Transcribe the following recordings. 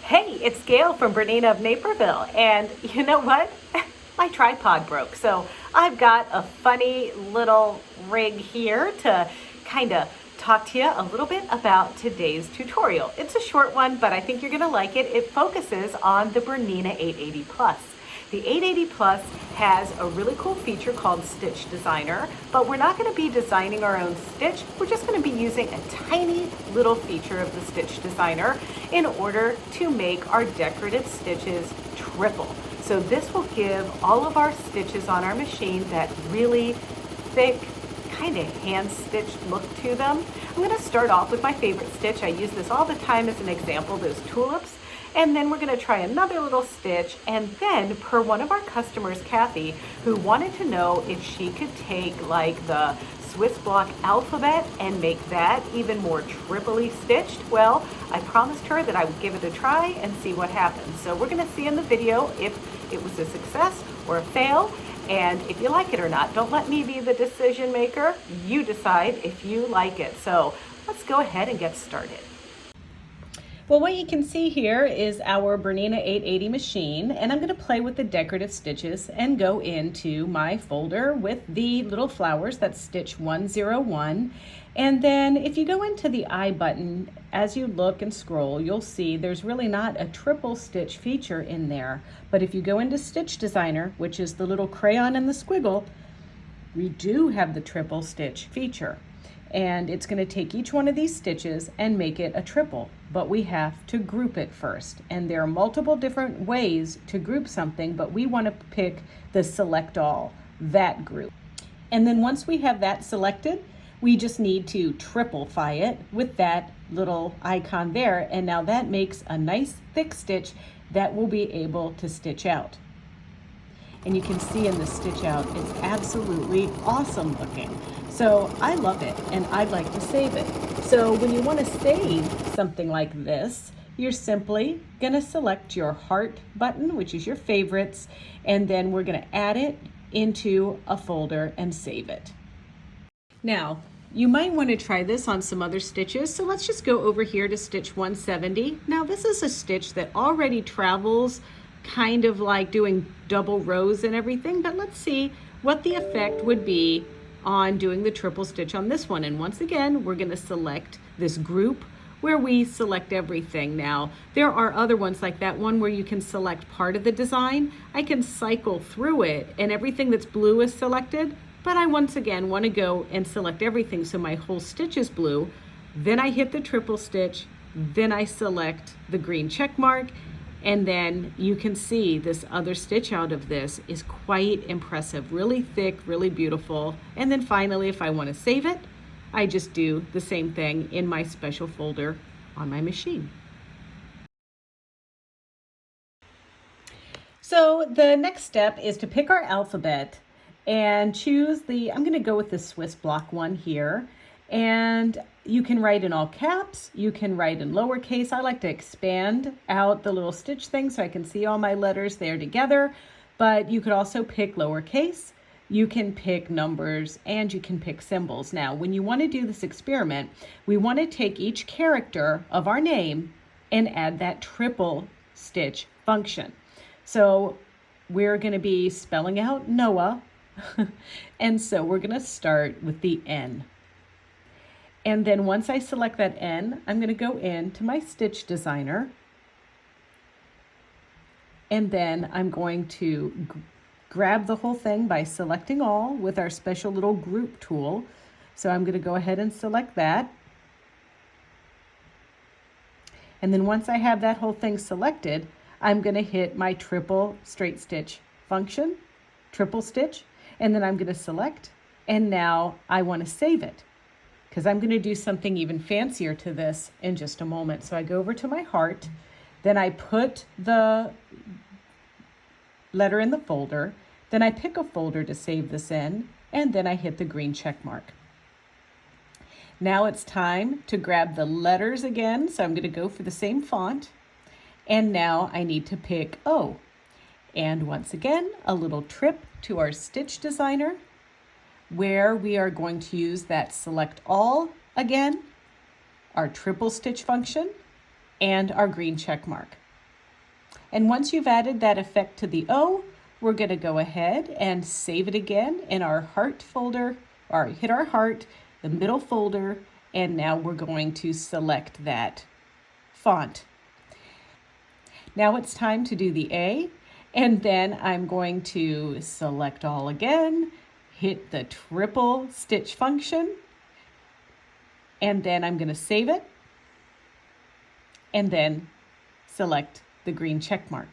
Hey, it's Gayle from BERNINA of Naperville, and you know what? My tripod broke, so I've got a funny little rig here to kind of talk to you a little bit about today's tutorial. It's a short one, but I think you're going to like it. It focuses on the BERNINA 880 Plus. The 880 Plus has a really cool feature called Stitch Designer, but we're not going to be designing our own stitch. We're just going to be using a tiny little feature of the Stitch Designer in order to make our decorative stitches triple. So this will give all of our stitches on our machine that really thick, kind of hand-stitched look to them. I'm going to start off with my favorite stitch. I use this all the time as an example, those tulips. And then we're going to try another little stitch, and then per one of our customers, Kathy, who wanted to know if she could take like the Swiss block alphabet and make that even more triply stitched. Well, I promised her that I would give it a try and see what happens. So we're going to see in the video if it was a success or a fail, and if you like it or not. Don't let me be the decision maker. You decide if you like it. So let's go ahead and get started. Well, what you can see here is our BERNINA 880 machine, and I'm going to play with the decorative stitches and go into my folder with the little flowers. That's stitch 101. And then if you go into the I button, as you look and scroll, you'll see there's really not a triple stitch feature in there. But if you go into Stitch Designer, which is the little crayon and the squiggle, we do have the triple stitch feature. And it's going to take each one of these stitches and make it a triple, but we have to group it first. And there are multiple different ways to group something, but we want to pick the select all, that group. And then once we have that selected, we just need to triplefy it with that little icon there. And now that makes a nice thick stitch that we'll be able to stitch out. And you can see in the stitch out, it's absolutely awesome looking. So I love it, and I'd like to save it. So when you want to save something like this, you're simply going to select your heart button, which is your favorites, and then we're going to add it into a folder and save it. Now, you might want to try this on some other stitches, so let's just go over here to stitch 170. Now this is a stitch that already travels kind of like doing double rows and everything, but let's see what the effect would be on doing the triple stitch on this one. And once again, we're going to select this group where we select everything. Now, there are other ones like that one where you can select part of the design. I can cycle through it and everything that's blue is selected, but I once again want to go and select everything so my whole stitch is blue. Then I hit the triple stitch, then I select the green check mark, and then you can see this other stitch out of this is quite impressive, really thick, really beautiful. And then finally, if I want to save it, I just do the same thing in my special folder on my machine. So the next step is to pick our alphabet and choose I'm going to go with the Swiss block one here. And you can write in all caps, you can write in lowercase. I like to expand out the little stitch thing so I can see all my letters there together, but you could also pick lowercase, you can pick numbers, and you can pick symbols. Now, when you want to do this experiment, we want to take each character of our name and add that triple stitch function. So we're going to be spelling out Noah, and so we're going to start with the N. And then once I select that N, I'm going to go into my Stitch Designer. And then I'm going to grab the whole thing by selecting all with our special little group tool. So I'm going to go ahead and select that. And then once I have that whole thing selected, I'm going to hit my triple straight stitch function, triple stitch, and then I'm going to select. And now I want to save it, because I'm going to do something even fancier to this in just a moment. So I go over to my heart, then I put the letter in the folder, then I pick a folder to save this in, and then I hit the green check mark. Now it's time to grab the letters again, so I'm going to go for the same font, and now I need to pick O. And once again, a little trip to our Stitch Designer, where we are going to use that select all again, our triple stitch function, and our green check mark. And once you've added that effect to the O, we're going to go ahead and save it again in our heart folder, or hit our heart, the middle folder, and now we're going to select that font. Now it's time to do the A, and then I'm going to select all again, hit the triple stitch function, and then I'm going to save it, and then select the green check mark.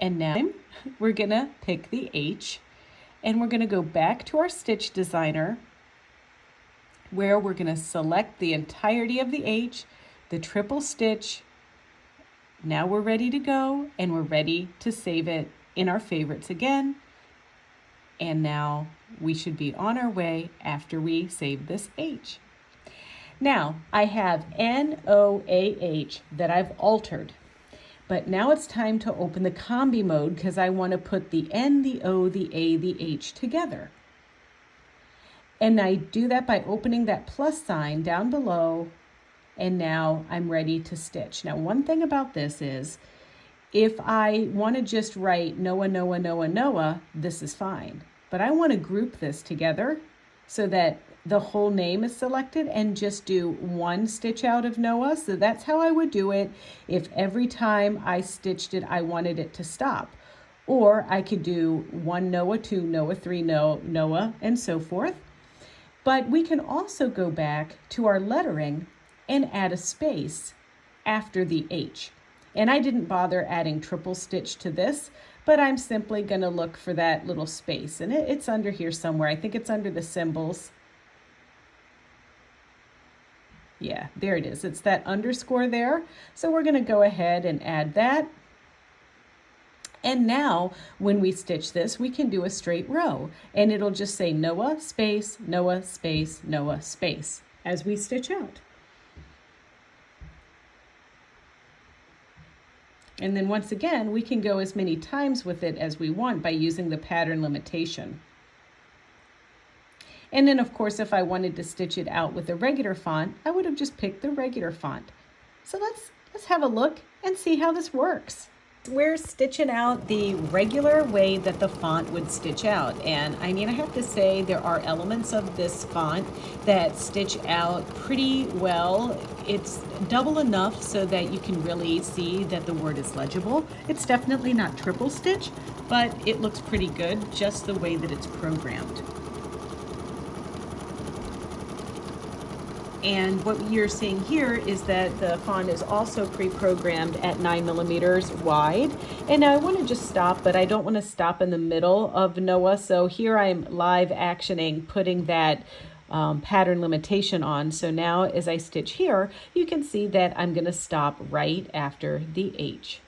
And now we're going to pick the H, and we're going to go back to our stitch designer, where we're going to select the entirety of the H, the triple stitch. Now we're ready to go, and we're ready to save it in our favorites again. And now we should be on our way after we save this H. Now I have NOAH that I've altered, but now it's time to open the combi mode because I want to put the N, the O, the A, the H together. And I do that by opening that plus sign down below, and now I'm ready to stitch. Now, one thing about this is, if I want to just write Noah, Noah, Noah, Noah, this is fine. But I want to group this together so that the whole name is selected and just do one stitch out of Noah. So that's how I would do it if every time I stitched it, I wanted it to stop. Or I could do one Noah, two Noah, three Noah, and so forth. But we can also go back to our lettering and add a space after the H. And I didn't bother adding triple stitch to this, but I'm simply going to look for that little space. And it's under here somewhere. I think it's under the symbols. Yeah, there it is. It's that underscore there. So we're going to go ahead and add that. And now when we stitch this, we can do a straight row, and it'll just say Noah space, Noah space, Noah space as we stitch out. And then once again, we can go as many times with it as we want by using the pattern limitation. And then of course, if I wanted to stitch it out with a regular font, I would have just picked the regular font. So let's have a look and see how this works. We're stitching out the regular way that the font would stitch out. And I mean, I have to say there are elements of this font that stitch out pretty well. It's double enough so that you can really see that the word is legible. It's definitely not triple stitch, but it looks pretty good just the way that it's programmed. And what you're seeing here is that the font is also pre-programmed at 9mm wide. And now I want to just stop, but I don't want to stop in the middle of Noah. So here I'm live actioning, putting that pattern limitation on. So now as I stitch here, you can see that I'm going to stop right after the H.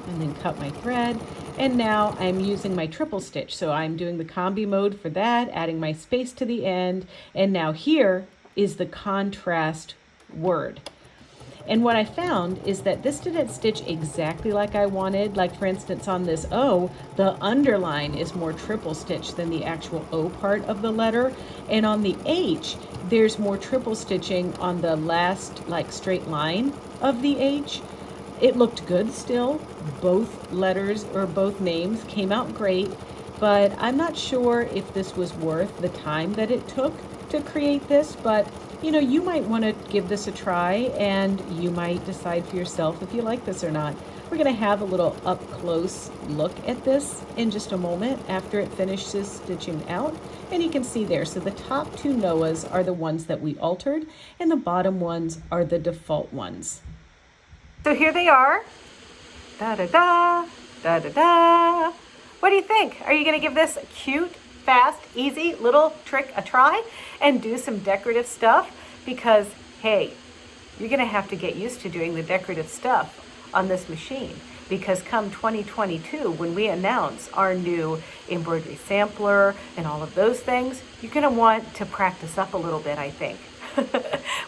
And then cut my thread. And now I'm using my triple stitch. So I'm doing the combi mode for that, adding my space to the end. And now here is the contrast word. And what I found is that this didn't stitch exactly like I wanted. Like for instance, on this O, the underline is more triple stitch than the actual O part of the letter. And on the H, there's more triple stitching on the last like straight line of the H. It looked good still. Both letters or both names came out great, but I'm not sure if this was worth the time that it took to create this. But you know, you might want to give this a try, and you might decide for yourself if you like this or not. We're going to have a little up close look at this in just a moment after it finishes stitching out. And you can see there, so the top two Noahs are the ones that we altered, and the bottom ones are the default ones. So here they are. Da da da, da da da. What do you think? Are you going to give this cute, fast, easy little trick a try and do some decorative stuff? Because hey, you're going to have to get used to doing the decorative stuff on this machine, because come 2022, when we announce our new embroidery sampler and all of those things, you're going to want to practice up a little bit, I think.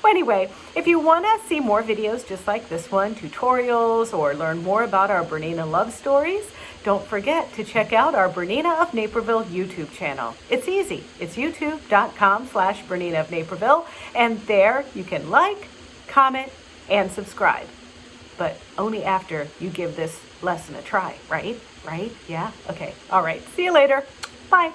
Well, anyway, if you want to see more videos just like this one, tutorials, or learn more about our Bernina love stories, don't forget to check out our Bernina of Naperville YouTube channel. It's easy. It's youtube.com/Bernina of Naperville, and there you can like, comment, and subscribe. But only after you give this lesson a try, right? Right? Yeah? Okay. All right. See you later. Bye.